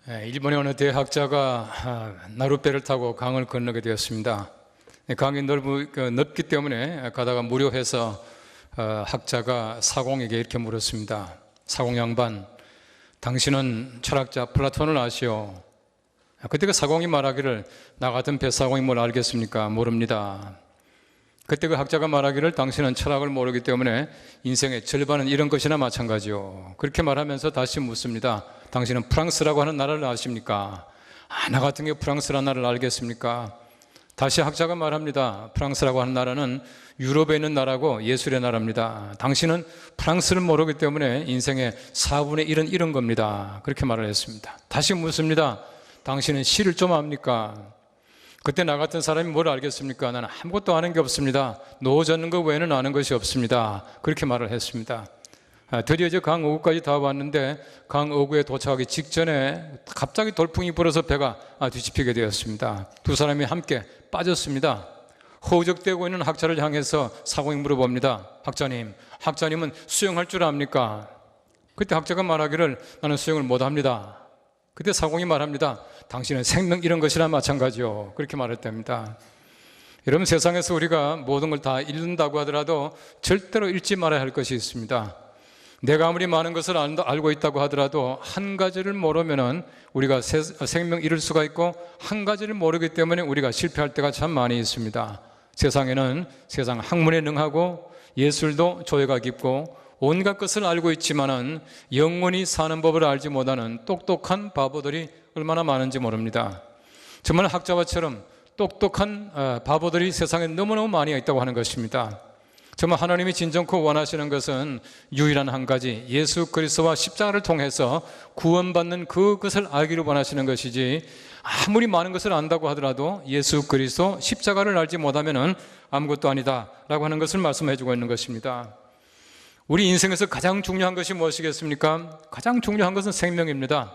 일본의 어느 대학자가 나룻배를 타고 강을 건너게 되었습니다. 강이 넓기 때문에 가다가 무료해서 학자가 사공에게 이렇게 물었습니다. 사공 양반, 당신은 철학자 플라톤을 아시오? 그때 그 사공이 말하기를, 나 같은 뱃사공이 뭘 알겠습니까? 모릅니다. 그때 그 학자가 말하기를, 당신은 철학을 모르기 때문에 인생의 절반은 이런 것이나 마찬가지요. 그렇게 말하면서 다시 묻습니다. 당신은 프랑스라고 하는 나라를 아십니까? 나 같은 게 프랑스라는 나라를 알겠습니까? 다시 학자가 말합니다. 프랑스라고 하는 나라는 유럽에 있는 나라고 예술의 나라입니다. 당신은 프랑스를 모르기 때문에 인생의 4분의 1은 이런 겁니다. 그렇게 말을 했습니다. 다시 묻습니다. 당신은 시를 좀 압니까? 그때 나 같은 사람이 뭘 알겠습니까? 나는 아무것도 아는 게 없습니다. 노 젓는 것 외에는 아는 것이 없습니다. 그렇게 말을 했습니다. 드디어 이제 강어구까지 다 왔는데 강어구에 도착하기 직전에 갑자기 돌풍이 불어서 배가 뒤집히게 되었습니다. 두 사람이 함께 빠졌습니다. 허우적대고 있는 학자를 향해서 사공이 물어봅니다. 학자님은 수영할 줄 압니까? 그때 학자가 말하기를, 나는 수영을 못합니다. 그때 사공이 말합니다. 당신은 생명 이런 것이나 마찬가지요. 그렇게 말했답니다. 여러분, 세상에서 우리가 모든 걸 다 잃는다고 하더라도 절대로 잃지 말아야 할 것이 있습니다. 내가 아무리 많은 것을 알고 있다고 하더라도 한 가지를 모르면은 우리가 생명 잃을 수가 있고, 한 가지를 모르기 때문에 우리가 실패할 때가 참 많이 있습니다. 세상에는 세상 학문에 능하고 예술도 조예가 깊고 온갖 것을 알고 있지만은 영원히 사는 법을 알지 못하는 똑똑한 바보들이 얼마나 많은지 모릅니다. 정말 학자와처럼 똑똑한 바보들이 세상에 너무너무 많이 있다고 하는 것입니다. 정말 하나님이 진정코 원하시는 것은 유일한 한 가지, 예수 그리스도와 십자가를 통해서 구원받는 그것을 알기를 원하시는 것이지, 아무리 많은 것을 안다고 하더라도 예수 그리스도 십자가를 알지 못하면 아무것도 아니다라고 하는 것을 말씀해 주고 있는 것입니다. 우리 인생에서 가장 중요한 것이 무엇이겠습니까? 가장 중요한 것은 생명입니다.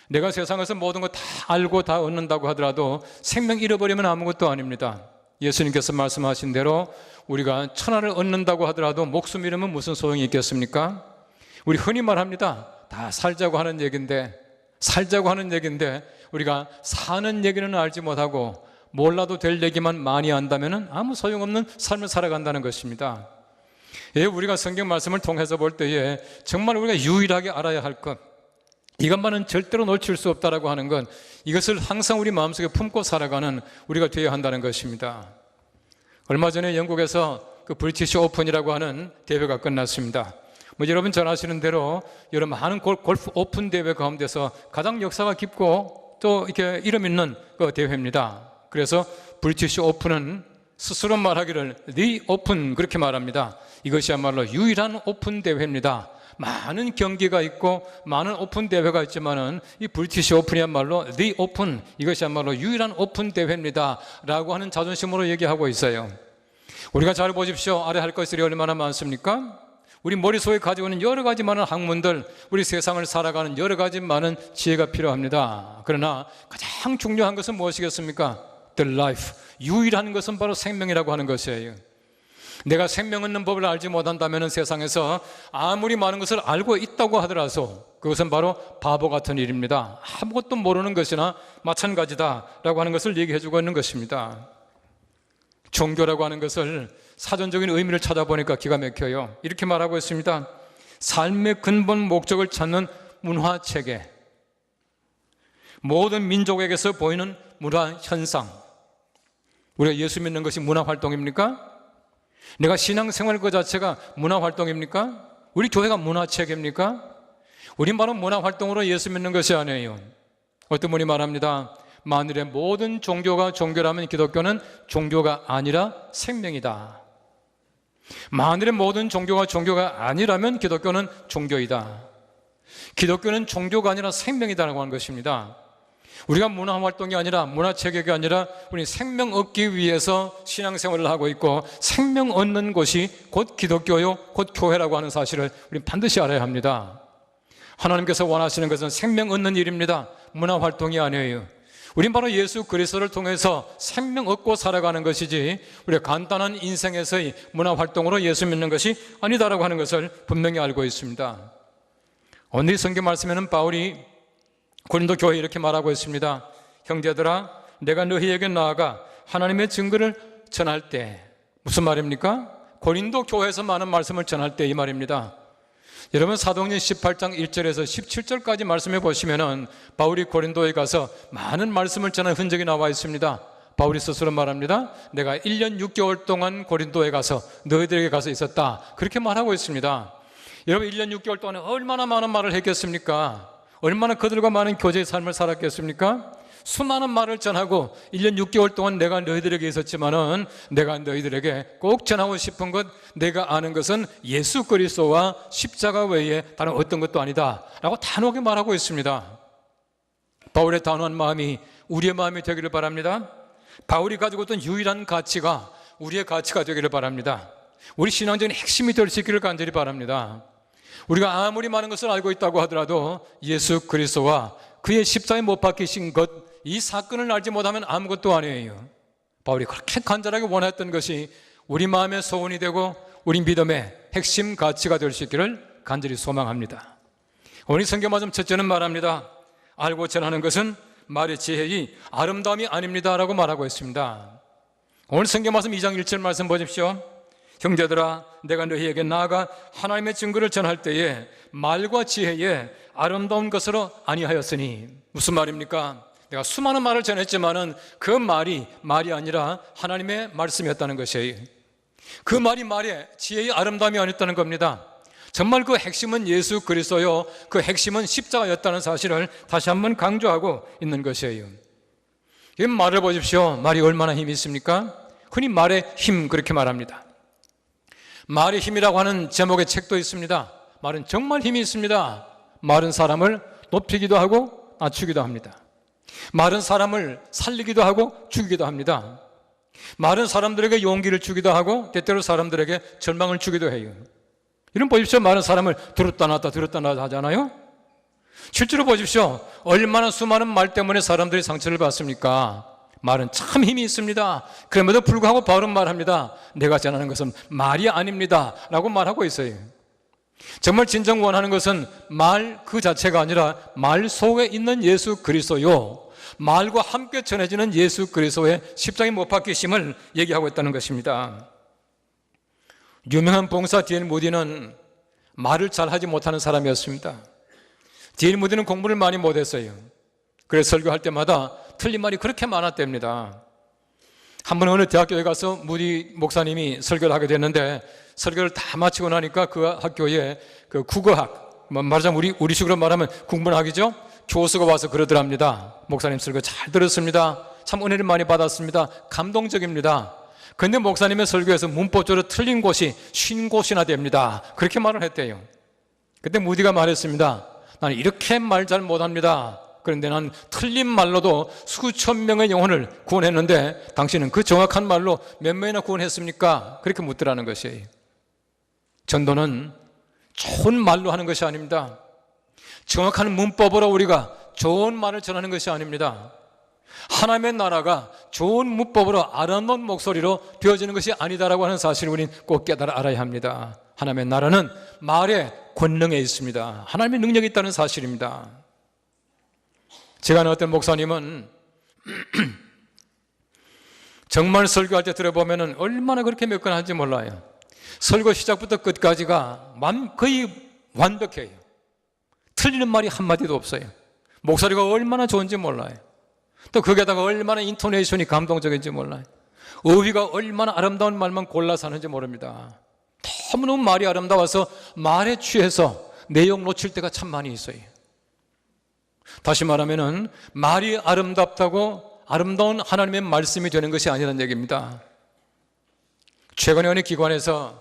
내가 세상에서 모든 것 다 알고 다 얻는다고 하더라도 생명 잃어버리면 아무것도 아닙니다. 예수님께서 말씀하신 대로 우리가 천하를 얻는다고 하더라도 목숨 잃으면 무슨 소용이 있겠습니까? 우리 흔히 말합니다. 다 살자고 하는 얘기인데 우리가 사는 얘기는 알지 못하고 몰라도 될 얘기만 많이 안다면 아무 소용없는 삶을 살아간다는 것입니다. 우리가 성경 말씀을 통해서 볼 때에 정말 우리가 유일하게 알아야 할 것, 이것만은 절대로 놓칠 수 없다라고 하는 건, 이것을 항상 우리 마음속에 품고 살아가는 우리가 되어야 한다는 것입니다. 얼마 전에 영국에서 그 브리티시 오픈이라고 하는 대회가 끝났습니다. 여러분 잘 아시는 대로 여러 많은 골프 오픈 대회 가운데서 가장 역사가 깊고 또 이렇게 이름 있는 그 대회입니다. 그래서 브리티시 오픈은 스스로 말하기를 The Open 그렇게 말합니다. 이것이야말로 유일한 오픈 대회입니다. 많은 경기가 있고 많은 오픈 대회가 있지만은 이 브리티시 오픈이야말로 The Open, 이것이야말로 유일한 오픈 대회입니다 라고 하는 자존심으로 얘기하고 있어요. 우리가 잘 보십시오. 알아야 할 것들이 얼마나 많습니까? 우리 머릿속에 가지고 있는 여러 가지 많은 학문들, 우리 세상을 살아가는 여러 가지 많은 지혜가 필요합니다. 그러나 가장 중요한 것은 무엇이겠습니까? The life, 유일한 것은 바로 생명이라고 하는 것이에요. 내가 생명 얻는 법을 알지 못한다면 세상에서 아무리 많은 것을 알고 있다고 하더라도 그것은 바로 바보 같은 일입니다. 아무것도 모르는 것이나 마찬가지다라고 하는 것을 얘기해 주고 있는 것입니다. 종교라고 하는 것을 사전적인 의미를 찾아보니까 기가 막혀요. 이렇게 말하고 있습니다. 삶의 근본 목적을 찾는 문화체계, 모든 민족에게서 보이는 문화 현상. 우리가 예수 믿는 것이 문화활동입니까? 내가 신앙생활 그 자체가 문화활동입니까? 우리 교회가 문화체계입니까? 우린 바로 문화활동으로 예수 믿는 것이 아니에요. 어떤 분이 말합니다. 만일의 모든 종교가 종교라면 기독교는 종교가 아니라 생명이다. 만일의 모든 종교가 종교가 아니라면 기독교는 종교이다. 기독교는 종교가 아니라 생명이다라고 하는 것입니다. 우리가 문화활동이 아니라 문화체계가 아니라 우리 생명 얻기 위해서 신앙생활을 하고 있고, 생명 얻는 곳이 곧 기독교요 곧 교회라고 하는 사실을 우리 반드시 알아야 합니다. 하나님께서 원하시는 것은 생명 얻는 일입니다. 문화활동이 아니에요. 우린 바로 예수 그리스도를 통해서 생명 얻고 살아가는 것이지, 우리가 간단한 인생에서의 문화활동으로 예수 믿는 것이 아니다라고 하는 것을 분명히 알고 있습니다. 오늘 성경 말씀에는 바울이 고린도 교회에 이렇게 말하고 있습니다. 형제들아, 내가 너희에게 나아가 하나님의 증거를 전할 때, 무슨 말입니까? 고린도 교회에서 많은 말씀을 전할 때 이 말입니다. 여러분, 사도행전 18장 1절에서 17절까지 말씀해 보시면은 바울이 고린도에 가서 많은 말씀을 전한 흔적이 나와 있습니다. 바울이 스스로 말합니다. 내가 1년 6개월 동안 고린도에 가서 너희들에게 가서 있었다, 그렇게 말하고 있습니다. 여러분, 1년 6개월 동안 얼마나 많은 말을 했겠습니까? 얼마나 그들과 많은 교제의 삶을 살았겠습니까? 수많은 말을 전하고 1년 6개월 동안 내가 너희들에게 있었지만은 내가 너희들에게 꼭 전하고 싶은 것, 내가 아는 것은 예수 그리스도와 십자가 외에 다른 어떤 것도 아니다 라고 단호하게 말하고 있습니다. 바울의 단호한 마음이 우리의 마음이 되기를 바랍니다. 바울이 가지고 있던 유일한 가치가 우리의 가치가 되기를 바랍니다. 우리 신앙적인 핵심이 될 수 있기를 간절히 바랍니다. 우리가 아무리 많은 것을 알고 있다고 하더라도 예수 그리스도와 그의 십자가에 못 박히신 것, 이 사건을 알지 못하면 아무것도 아니에요. 바울이 그렇게 간절하게 원했던 것이 우리 마음의 소원이 되고 우리 믿음의 핵심 가치가 될 수 있기를 간절히 소망합니다. 오늘 성경 말씀 첫째는 말합니다. 알고 전하는 것은 말의 지혜이 아름다움이 아닙니다 라고 말하고 있습니다. 오늘 성경 말씀 2장 1절 말씀 보십시오. 형제들아, 내가 너희에게 나아가 하나님의 증거를 전할 때에 말과 지혜에 아름다운 것으로 아니하였으니, 무슨 말입니까? 내가 수많은 말을 전했지만은 그 말이 아니라 하나님의 말씀이었다는 것이에요. 그 말의 지혜의 아름다움이 아니었다는 겁니다. 정말 그 핵심은 예수 그리스도요, 그 핵심은 십자가였다는 사실을 다시 한번 강조하고 있는 것이에요. 이 말을 보십시오. 말이 얼마나 힘이 있습니까? 흔히 말의 힘, 그렇게 말합니다. 말의 힘이라고 하는 제목의 책도 있습니다. 말은 정말 힘이 있습니다. 말은 사람을 높이기도 하고 낮추기도 합니다. 말은 사람을 살리기도 하고 죽이기도 합니다. 말은 사람들에게 용기를 주기도 하고 때때로 사람들에게 절망을 주기도 해요. 이런 보십시오. 말은 사람을 들었다 놨다 하잖아요. 실제로 보십시오. 얼마나 수많은 말 때문에 사람들이 상처를 받습니까? 말은 참 힘이 있습니다. 그럼에도 불구하고 바울은 말합니다. 내가 전하는 것은 말이 아닙니다 라고 말하고 있어요. 정말 진정 원하는 것은 말 그 자체가 아니라 말 속에 있는 예수 그리스도요, 말과 함께 전해지는 예수 그리스도의 십자가에 못 박히심을 얘기하고 있다는 것입니다. 유명한 봉사 D.L. 무디는 말을 잘하지 못하는 사람이었습니다. D.L. 무디는 공부를 많이 못했어요. 그래서 설교할 때마다 틀린 말이 그렇게 많았답니다. 한 번 어느 대학교에 가서 무디 목사님이 설교를 하게 됐는데, 설교를 다 마치고 나니까 그 학교에 그 국어학, 말하자면 우리식으로 말하면 국문학이죠, 교수가 와서 그러더랍니다. 목사님 설교 잘 들었습니다. 참 은혜를 많이 받았습니다. 감동적입니다. 그런데 목사님의 설교에서 문법적으로 틀린 곳이 50곳이나 됩니다. 그렇게 말을 했대요. 그때 무디가 말했습니다. 나는 이렇게 말 잘 못합니다. 그런데 난 틀린 말로도 수천 명의 영혼을 구원했는데 당신은 그 정확한 말로 몇 명이나 구원했습니까? 그렇게 묻더라는 것이에요. 전도는 좋은 말로 하는 것이 아닙니다. 정확한 문법으로 우리가 좋은 말을 전하는 것이 아닙니다. 하나님의 나라가 좋은 문법으로 아름다운 목소리로 되어지는 것이 아니다라고 하는 사실을 우리는 꼭 깨달아 알아야 합니다. 하나님의 나라는 말의 권능에 있습니다. 하나님의 능력이 있다는 사실입니다. 제가 아는 어떤 목사님은 정말 설교할 때 들어보면 얼마나 그렇게 몇 건 하는지 몰라요. 설교 시작부터 끝까지가 거의 완벽해요. 틀리는 말이 한마디도 없어요. 목소리가 얼마나 좋은지 몰라요. 또 거기에다가 얼마나 인토네이션이 감동적인지 몰라요. 어휘가 얼마나 아름다운 말만 골라서 하는지 모릅니다. 너무너무 말이 아름다워서 말에 취해서 내용 놓칠 때가 참 많이 있어요. 다시 말하면은 말이 아름답다고 아름다운 하나님의 말씀이 되는 것이 아니라는 얘기입니다. 최근에 어느 기관에서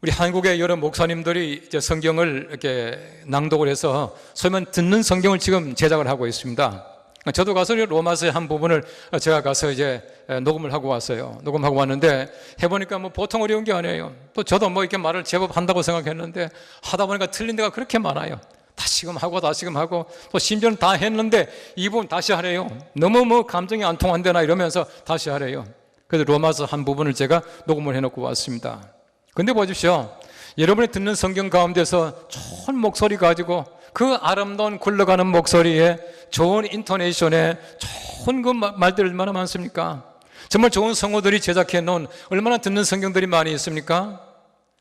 우리 한국의 여러 목사님들이 이제 성경을 이렇게 낭독을 해서 소위 말하면 듣는 성경을 지금 제작을 하고 있습니다. 저도 가서 로마서의 한 부분을 제가 가서 이제 녹음을 하고 왔어요. 녹음하고 왔는데 해보니까 뭐 보통 어려운 게 아니에요. 또 저도 뭐 이렇게 말을 제법 한다고 생각했는데 하다 보니까 틀린 데가 그렇게 많아요. 다시금 하고 또 심지어는 다 했는데 이 부분 다시 하래요. 너무 뭐 감정이 안 통한대나 이러면서 다시 하래요. 그래서 로마서 한 부분을 제가 녹음을 해놓고 왔습니다. 근데 보십시오. 여러분이 듣는 성경 가운데서 좋은 목소리 가지고 그 아름다운 굴러가는 목소리에 좋은 인토네이션에 좋은 그 말들이 얼마나 많습니까? 정말 좋은 성우들이 제작해 놓은 얼마나 듣는 성경들이 많이 있습니까?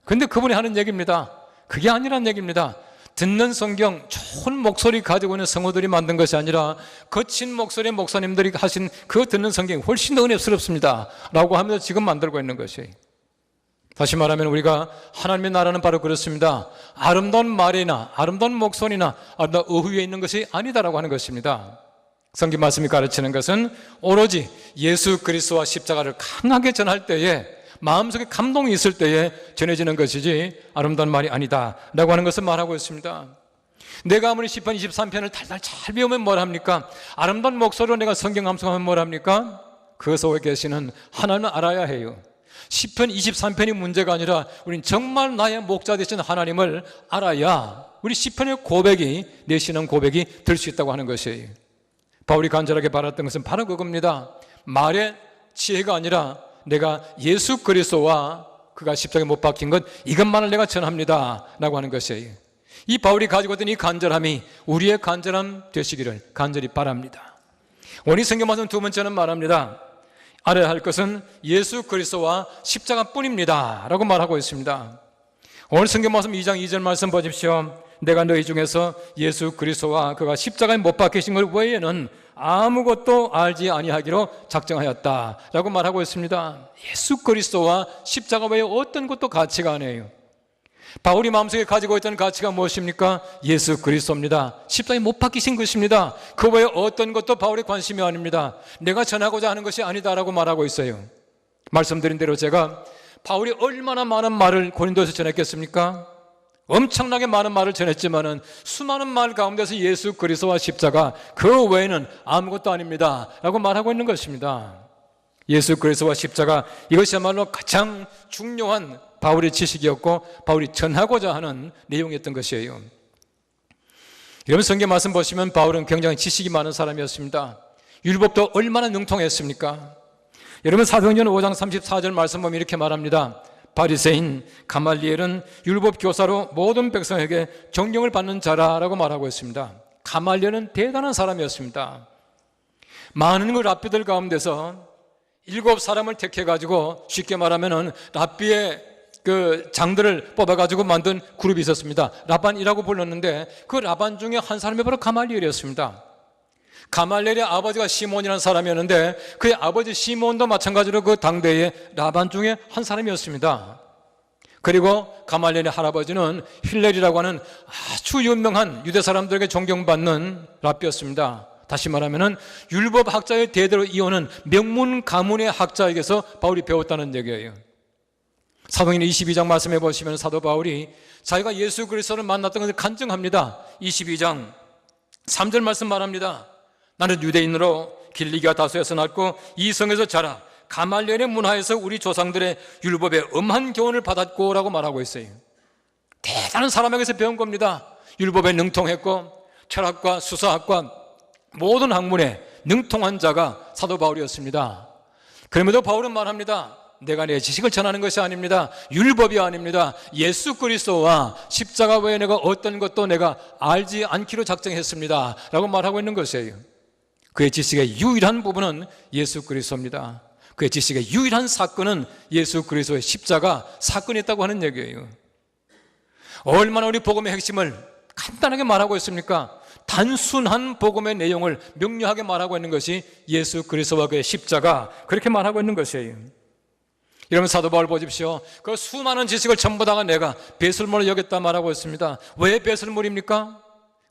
근데 그분이 하는 얘기입니다. 그게 아니란 얘기입니다. 듣는 성경, 좋은 목소리 가지고 있는 성우들이 만든 것이 아니라 거친 목소리의 목사님들이 하신 그 듣는 성경이 훨씬 더 은혜스럽습니다 라고 하면서 지금 만들고 있는 것이에요. 다시 말하면 우리가 하나님의 나라는 바로 그렇습니다. 아름다운 말이나 아름다운 목소리나 아름다운 어휘에 있는 것이 아니다라고 하는 것입니다. 성경 말씀이 가르치는 것은 오로지 예수 그리스도와 십자가를 강하게 전할 때에, 마음속에 감동이 있을 때에 전해지는 것이지 아름다운 말이 아니다 라고 하는 것을 말하고 있습니다. 내가 아무리 시편 23편을 달달 잘 배우면 뭘 합니까? 아름다운 목소리로 내가 성경 암송하면 뭘 합니까? 그 속에 계시는 하나님을 알아야 해요. 시편 23편이 문제가 아니라 우린 정말 나의 목자 되신 하나님을 알아야 우리 시편의 고백이, 내쉬는 고백이 될 수 있다고 하는 것이에요. 바울이 간절하게 바랐던 것은 바로 그겁니다. 말의 지혜가 아니라 내가 예수 그리스도와 그가 십자가에 못 박힌 것, 이것만을 내가 전합니다 라고 하는 것이에요. 이 바울이 가지고 있던 이 간절함이 우리의 간절함 되시기를 간절히 바랍니다. 오늘 성경 말씀 두 번째는 말합니다. 알아야 할 것은 예수 그리스도와 십자가뿐입니다 라고 말하고 있습니다. 오늘 성경 말씀 2장 2절 말씀 보십시오. 내가 너희 중에서 예수 그리스도와 그가 십자가에 못 박히신 것 외에는 아무것도 알지 아니하기로 작정하였다 라고 말하고 있습니다. 예수 그리스도와 십자가 외에 어떤 것도 가치가 아니에요. 바울이 마음속에 가지고 있던 가치가 무엇입니까? 예수 그리스도입니다. 십자가에 못 박히신 것입니다. 그 외에 어떤 것도 바울의 관심이 아닙니다. 내가 전하고자 하는 것이 아니다라고 말하고 있어요. 말씀드린 대로 제가 바울이 얼마나 많은 말을 고린도에서 전했겠습니까? 엄청나게 많은 말을 전했지만은 수많은 말 가운데서 예수 그리스도와 십자가 그 외에는 아무것도 아닙니다 라고 말하고 있는 것입니다. 예수 그리스도와 십자가, 이것이야말로 가장 중요한 바울의 지식이었고 바울이 전하고자 하는 내용이었던 것이에요. 여러분 성경 말씀 보시면 바울은 굉장히 지식이 많은 사람이었습니다. 율법도 얼마나 능통했습니까? 여러분 사도행전 5장 34절 말씀 보면 이렇게 말합니다. 바리새인 가말리엘은 율법 교사로 모든 백성에게 존경을 받는 자라라고 말하고 있습니다. 가말리엘은 대단한 사람이었습니다. 많은 그 랍비들 가운데서 7사람을 택해가지고 쉽게 말하면은 랍비의 그 장들을 뽑아가지고 만든 그룹이 있었습니다. 라반이라고 불렀는데 그 라반 중에 한 사람이 바로 가말리엘이었습니다. 가말리엘의 아버지가 시몬이라는 사람이었는데 그의 아버지 시몬도 마찬가지로 그 당대의 라반 중에 한 사람이었습니다. 그리고 가말리엘의 할아버지는 힐렐이라고 하는 아주 유명한 유대 사람들에게 존경받는 랍비였습니다. 다시 말하면 율법 학자의 대대로 이어오는 명문 가문의 학자에게서 바울이 배웠다는 얘기예요. 사도행전 22장 말씀해 보시면 사도 바울이 자기가 예수 그리스도를 만났던 것을 간증합니다. 22장 3절 말씀 말합니다. 나는 유대인으로 길리기아 다소에서 낳고 이 성에서 자라 가말리엘의 문화에서 우리 조상들의 율법의 엄한 교훈을 받았고 라고 말하고 있어요. 대단한 사람에게서 배운 겁니다. 율법에 능통했고 철학과 수사학과 모든 학문에 능통한 자가 사도 바울이었습니다. 그럼에도 바울은 말합니다. 내가 내 지식을 전하는 것이 아닙니다. 율법이 아닙니다. 예수 그리스도와 십자가 외에 내가 어떤 것도 내가 알지 않기로 작정했습니다 라고 말하고 있는 것이에요. 그의 지식의 유일한 부분은 예수 그리스도입니다. 그의 지식의 유일한 사건은 예수 그리스도의 십자가 사건이었다고 하는 얘기예요. 얼마나 우리 복음의 핵심을 간단하게 말하고 있습니까? 단순한 복음의 내용을 명료하게 말하고 있는 것이 예수 그리스도와 그의 십자가, 그렇게 말하고 있는 것이에요. 여러분 사도 바울 보십시오. 그 수많은 지식을 전부 다가 내가 배설물로 여겼다 말하고 있습니다. 왜 배설물입니까?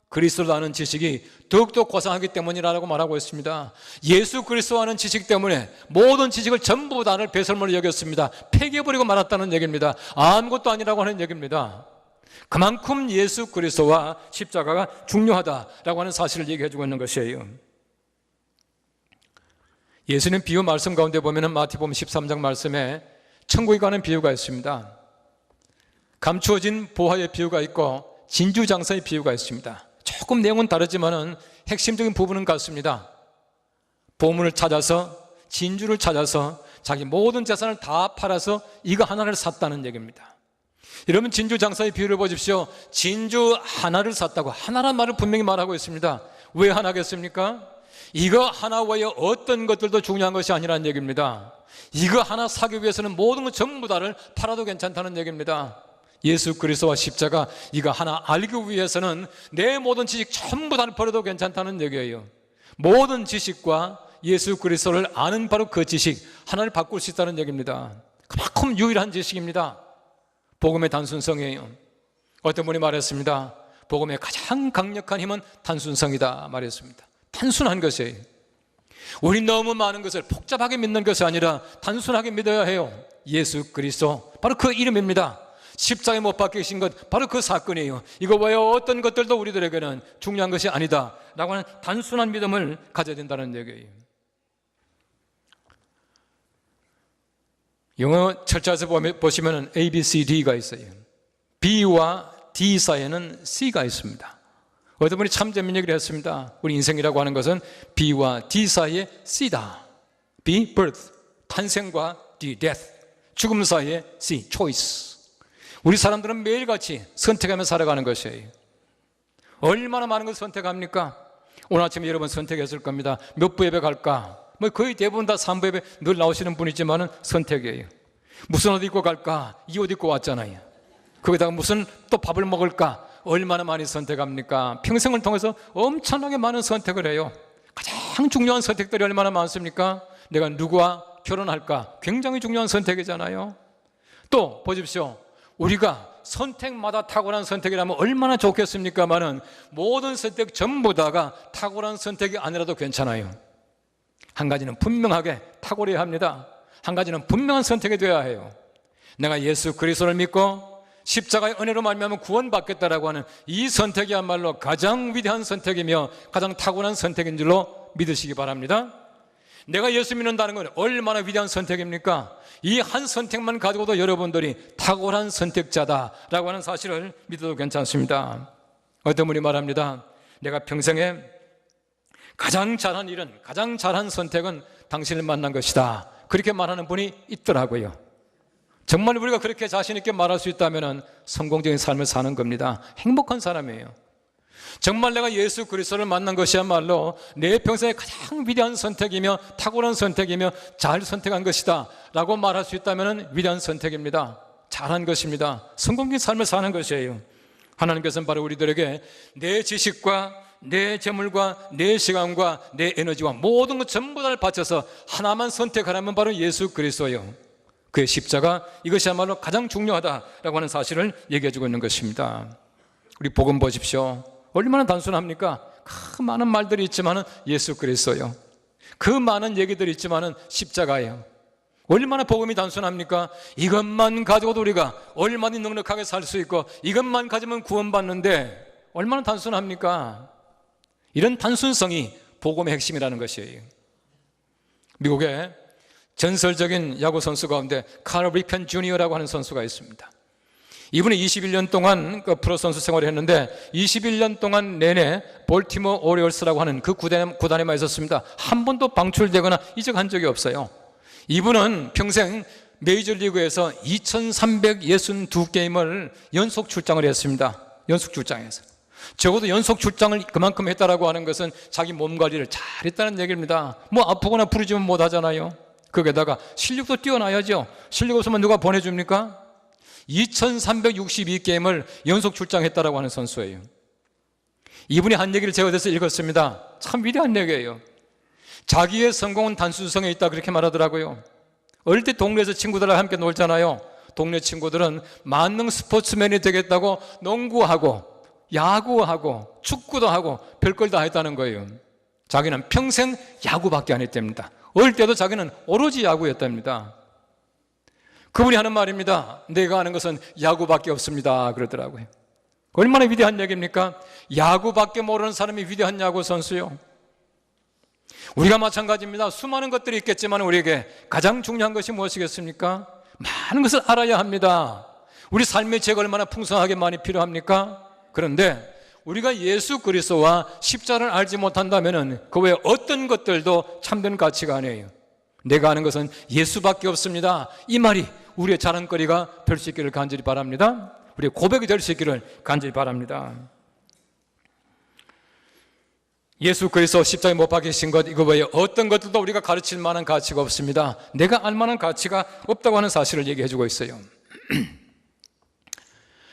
그리스도를 아는 지식이 더욱더 고상하기 때문이라고 말하고 있습니다. 예수 그리스도 아는 지식 때문에 모든 지식을 전부 다를 배설물로 여겼습니다. 폐기해버리고 말았다는 얘기입니다. 아무것도 아니라고 하는 얘기입니다. 그만큼 예수 그리스도와 십자가가 중요하다라고 하는 사실을 얘기해주고 있는 것이에요. 예수님 비유 말씀 가운데 보면 마태복음 13장 말씀에 천국에 가는 비유가 있습니다. 감추어진 보화의 비유가 있고 진주장사의 비유가 있습니다. 조금 내용은 다르지만 핵심적인 부분은 같습니다. 보물을 찾아서, 진주를 찾아서 자기 모든 재산을 다 팔아서 이거 하나를 샀다는 얘기입니다. 여러분, 진주 장사의 비유를 보십시오. 진주 하나를 샀다고, 하나란 말을 분명히 말하고 있습니다. 왜 하나겠습니까? 이거 하나 외에 어떤 것들도 중요한 것이 아니라는 얘기입니다. 이거 하나 사기 위해서는 모든 것 전부 다를 팔아도 괜찮다는 얘기입니다. 예수 그리스도와 십자가 이거 하나 알기 위해서는 내 모든 지식 전부 다를 버려도 괜찮다는 얘기예요. 모든 지식과 예수 그리스도를 아는 바로 그 지식 하나를 바꿀 수 있다는 얘기입니다. 그만큼 유일한 지식입니다. 복음의 단순성이에요. 어떤 분이 말했습니다. 복음의 가장 강력한 힘은 단순성이다 말했습니다. 단순한 것이에요. 우리 너무 많은 것을 복잡하게 믿는 것이 아니라 단순하게 믿어야 해요. 예수 그리스도, 바로 그 이름입니다. 십자가에 못 박히신 것, 바로 그 사건이에요. 이거 외에 어떤 것들도 우리들에게는 중요한 것이 아니다 라고 하는 단순한 믿음을 가져야 된다는 얘기예요. 영어 철자에서 보시면 A, B, C, D가 있어요. B와 D 사이에는 C가 있습니다. 어떤 분이 참 재밌는 얘기를 했습니다. 우리 인생이라고 하는 것은 B와 D 사이에 C다. B, birth, 탄생과 D, death, 죽음 사이에 C, choice. 우리 사람들은 매일같이 선택하며 살아가는 것이에요. 얼마나 많은 것을 선택합니까? 오늘 아침에 여러분 선택했을 겁니다. 몇 부 예배 갈까? 뭐 거의 대부분 다 3부 예배 늘 나오시는 분이지만은 선택이에요. 무슨 옷 입고 갈까? 이 옷 입고 왔잖아요. 거기다가 무슨 또 밥을 먹을까? 얼마나 많이 선택합니까? 평생을 통해서 엄청나게 많은 선택을 해요. 가장 중요한 선택들이 얼마나 많습니까? 내가 누구와 결혼할까? 굉장히 중요한 선택이잖아요. 또 보십시오. 우리가 선택마다 탁월한 선택이라면 얼마나 좋겠습니까마는 모든 선택 전부 다가 탁월한 선택이 아니라도 괜찮아요. 한 가지는 분명하게 탁월해야 합니다. 한 가지는 분명한 선택이 되어야 해요. 내가 예수 그리스도를 믿고 십자가의 은혜로 말미암아 구원받겠다라고 하는 이 선택이야말로 가장 위대한 선택이며 가장 탁월한 선택인 줄로 믿으시기 바랍니다. 내가 예수 믿는다는 건 얼마나 위대한 선택입니까? 이 한 선택만 가지고도 여러분들이 탁월한 선택자다라고 하는 사실을 믿어도 괜찮습니다. 어떤 분이 말합니다. 내가 평생에 가장 잘한 일은, 가장 잘한 선택은 당신을 만난 것이다. 그렇게 말하는 분이 있더라고요. 정말 우리가 그렇게 자신 있게 말할 수 있다면 성공적인 삶을 사는 겁니다. 행복한 사람이에요. 정말 내가 예수 그리스도를 만난 것이야말로 내 평생의 가장 위대한 선택이며 탁월한 선택이며 잘 선택한 것이다 라고 말할 수 있다면 위대한 선택입니다. 잘한 것입니다. 성공적인 삶을 사는 것이에요. 하나님께서는 바로 우리들에게 내 지식과 내 재물과 내 시간과 내 에너지와 모든 것 전부 다를 바쳐서 하나만 선택하라면 바로 예수 그리스도예요. 그의 십자가, 이것이야말로 가장 중요하다라고 하는 사실을 얘기해 주고 있는 것입니다. 우리 복음 보십시오. 얼마나 단순합니까? 그 많은 말들이 있지만은 예수 그리스도예요. 그 많은 얘기들이 있지만은 십자가예요. 얼마나 복음이 단순합니까? 이것만 가지고도 우리가 얼마나 넉넉하게 살 수 있고 이것만 가지면 구원받는데 얼마나 단순합니까? 이런 단순성이 복음의 핵심이라는 것이에요. 미국에 전설적인 야구 선수 가운데 칼 리펜 주니어라고 하는 선수가 있습니다. 이분은 21년 동안 그 프로 선수 생활을 했는데 21년 동안 내내 볼티모어 오리올스라고 하는 그 구단에만 있었습니다. 한 번도 방출되거나 이적한 적이 없어요. 이분은 평생 메이저리그에서 2362게임을 연속 출장을 했습니다. 연속 출장에서. 적어도 연속 출장을 그만큼 했다라고 하는 것은 자기 몸 관리를 잘했다는 얘기입니다. 뭐 아프거나 부르지면 못하잖아요. 거기에다가 실력도 뛰어나야죠. 실력 없으면 누가 보내줍니까? 2362게임을 연속 출장했다라고 하는 선수예요. 이분이 한 얘기를 제가 어디서 읽었습니다. 참 위대한 얘기예요. 자기의 성공은 단순성에 있다 그렇게 말하더라고요. 어릴 때 동네에서 친구들과 함께 놀잖아요. 동네 친구들은 만능 스포츠맨이 되겠다고 농구하고 야구하고 축구도 하고 별걸 다 했다는 거예요. 자기는 평생 야구밖에 안 했답니다. 어릴 때도 자기는 오로지 야구였답니다. 그분이 하는 말입니다. 내가 아는 것은 야구밖에 없습니다 그러더라고요. 얼마나 위대한 얘기입니까? 야구밖에 모르는 사람이 위대한 야구 선수요. 우리가 마찬가지입니다. 수많은 것들이 있겠지만 우리에게 가장 중요한 것이 무엇이겠습니까? 많은 것을 알아야 합니다. 우리 삶의 죄가 얼마나 풍성하게 많이 필요합니까? 그런데 우리가 예수 그리스도와 십자가를 알지 못한다면 그 외에 어떤 것들도 참된 가치가 아니에요. 내가 아는 것은 예수밖에 없습니다. 이 말이 우리의 자랑거리가 될 수 있기를 간절히 바랍니다. 우리의 고백이 될 수 있기를 간절히 바랍니다. 예수 그리스도 십자가에 못 박히신 것, 이거 외에 어떤 것들도 우리가 가르칠 만한 가치가 없습니다. 내가 알 만한 가치가 없다고 하는 사실을 얘기해 주고 있어요.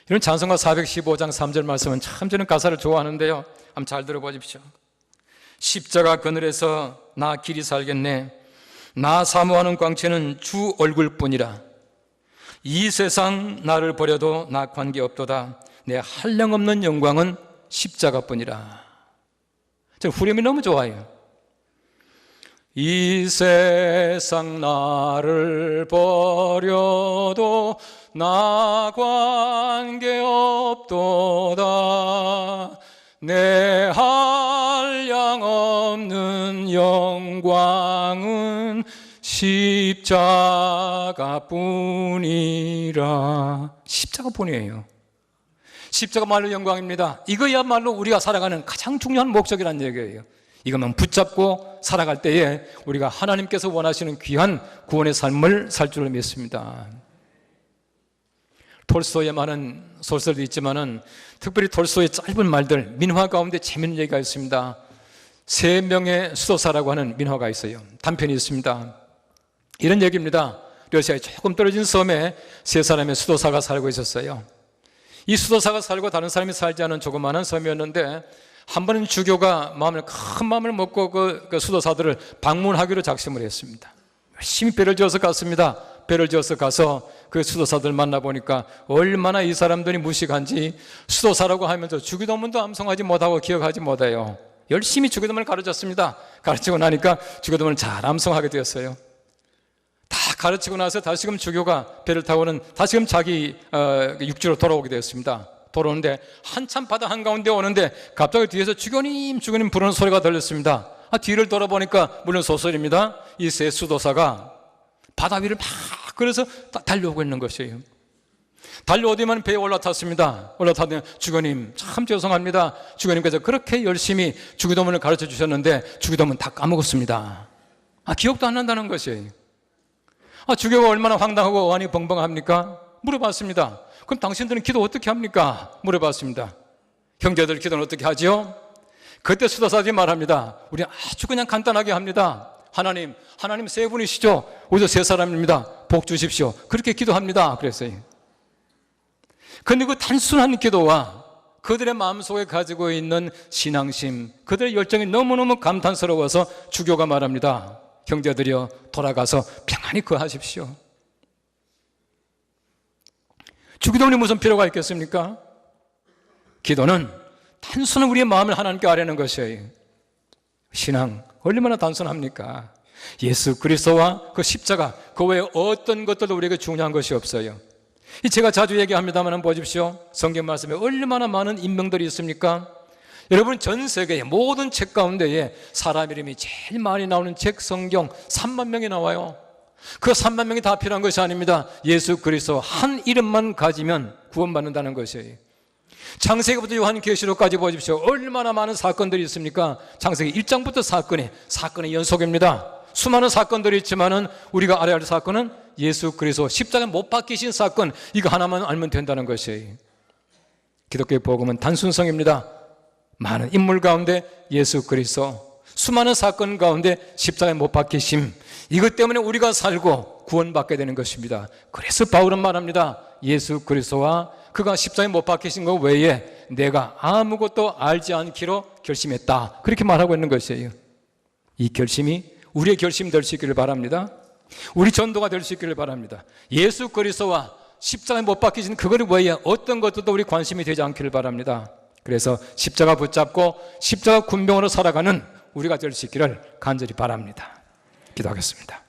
이런 찬송가 415장 3절 말씀은 참 저는 가사를 좋아하는데요, 한번 잘 들어보십시오. 십자가 그늘에서 나 길이 살겠네. 나 사모하는 광채는 주 얼굴뿐이라. 이 세상 나를 버려도 나 관계없도다. 내 한량없는 영광은 십자가뿐이라. 저 후렴이 너무 좋아요. 이 세상 나를 버려도 나 관계없도다. 내 한량없는 영광은 십자가뿐이라. 십자가뿐이에요. 십자가말로 영광입니다. 이거야말로 우리가 살아가는 가장 중요한 목적이라는 얘기예요. 이것만 붙잡고 살아갈 때에 우리가 하나님께서 원하시는 귀한 구원의 삶을 살 줄을 믿습니다. 톨스토이의 많은 소설도 있지만은 특별히 톨스토이의 짧은 말들, 민화 가운데 재미있는 얘기가 있습니다. 세 명의 수도사라고 하는 민화가 있어요. 단편이 있습니다. 이런 얘기입니다. 러시아에 조금 떨어진 섬에 세 사람의 수도사가 살고 있었어요. 이 수도사가 살고 다른 사람이 살지 않은 조그마한 섬이었는데, 한 번은 주교가 큰 마음을 먹고 그 수도사들을 방문하기로 작심을 했습니다. 열심히 배를 지어서 갔습니다. 배를 지어서 가서 그 수도사들 만나보니까 얼마나 이 사람들이 무식한지, 수도사라고 하면서 주기도문도 암송하지 못하고 기억하지 못해요. 열심히 주기도문을 가르쳤습니다. 가르치고 나니까 주기도문을 잘 암송하게 되었어요. 다 가르치고 나서 다시금 주교가 배를 타고는 다시금 자기 육지로 돌아오게 되었습니다. 돌아오는데 한참 바다 한가운데 오는데 갑자기 뒤에서 주교님 주교님 부르는 소리가 들렸습니다. 뒤를 돌아보니까, 물론 소설입니다, 이 세 수도사가 바다 위를 막 그래서 달려오고 있는 것이에요. 달려오더만 배에 올라탔습니다. 올라탔더니, 주교님 참 죄송합니다. 주교님께서 그렇게 열심히 주기도문을 가르쳐 주셨는데 주기도문 다 까먹었습니다. 기억도 안 난다는 것이에요. 주교가 얼마나 황당하고 어안이 벙벙합니까? 물어봤습니다. 그럼 당신들은 기도 어떻게 합니까? 물어봤습니다. 형제들 기도는 어떻게 하지요? 그때 수도사들이 말합니다. 우리는 아주 그냥 간단하게 합니다. 하나님 세 분이시죠? 우리도 세 사람입니다. 복 주십시오. 그렇게 기도합니다. 그랬어요. 그런데 그 단순한 기도와 그들의 마음속에 가지고 있는 신앙심, 그들의 열정이 너무너무 감탄스러워서 주교가 말합니다. 형제들이여, 돌아가서 평안히 거하십시오. 주기도문이 무슨 필요가 있겠습니까? 기도는 단순한 우리의 마음을 하나님께 아뢰는 것이에요. 신앙 얼마나 단순합니까? 예수 그리스도와 그 십자가, 그 외에 어떤 것들도 우리에게 중요한 것이 없어요. 제가 자주 얘기합니다만 보십시오. 성경 말씀에 얼마나 많은 인명들이 있습니까? 여러분, 전 세계의 모든 책 가운데에 사람 이름이 제일 많이 나오는 책, 성경 3만 명이 나와요. 그 3만 명이 다 필요한 것이 아닙니다. 예수 그리스도 한 이름만 가지면 구원받는다는 것이에요. 창세기부터 요한계시록까지 보십시오. 얼마나 많은 사건들이 있습니까? 창세기 1장부터 사건의 연속입니다. 수많은 사건들이 있지만은 우리가 알아야 할 사건은 예수 그리스도 십자가에 못 박히신 사건, 이거 하나만 알면 된다는 것이에요. 기독교의 복음은 단순성입니다. 많은 인물 가운데 예수 그리스도, 수많은 사건 가운데 십자가에 못 박히심, 이것 때문에 우리가 살고 구원받게 되는 것입니다. 그래서 바울은 말합니다. 예수 그리스도와 그가 십자가에 못 박히신 것 외에 내가 아무것도 알지 않기로 결심했다, 그렇게 말하고 있는 것이에요. 이 결심이 우리의 결심이 될 수 있기를 바랍니다. 우리 전도가 될 수 있기를 바랍니다. 예수 그리스도와 십자가에 못 박히신 그것 외에 어떤 것들도 우리 관심이 되지 않기를 바랍니다. 그래서 십자가 붙잡고 십자가 군병으로 살아가는 우리가 될 수 있기를 간절히 바랍니다. 기도하겠습니다.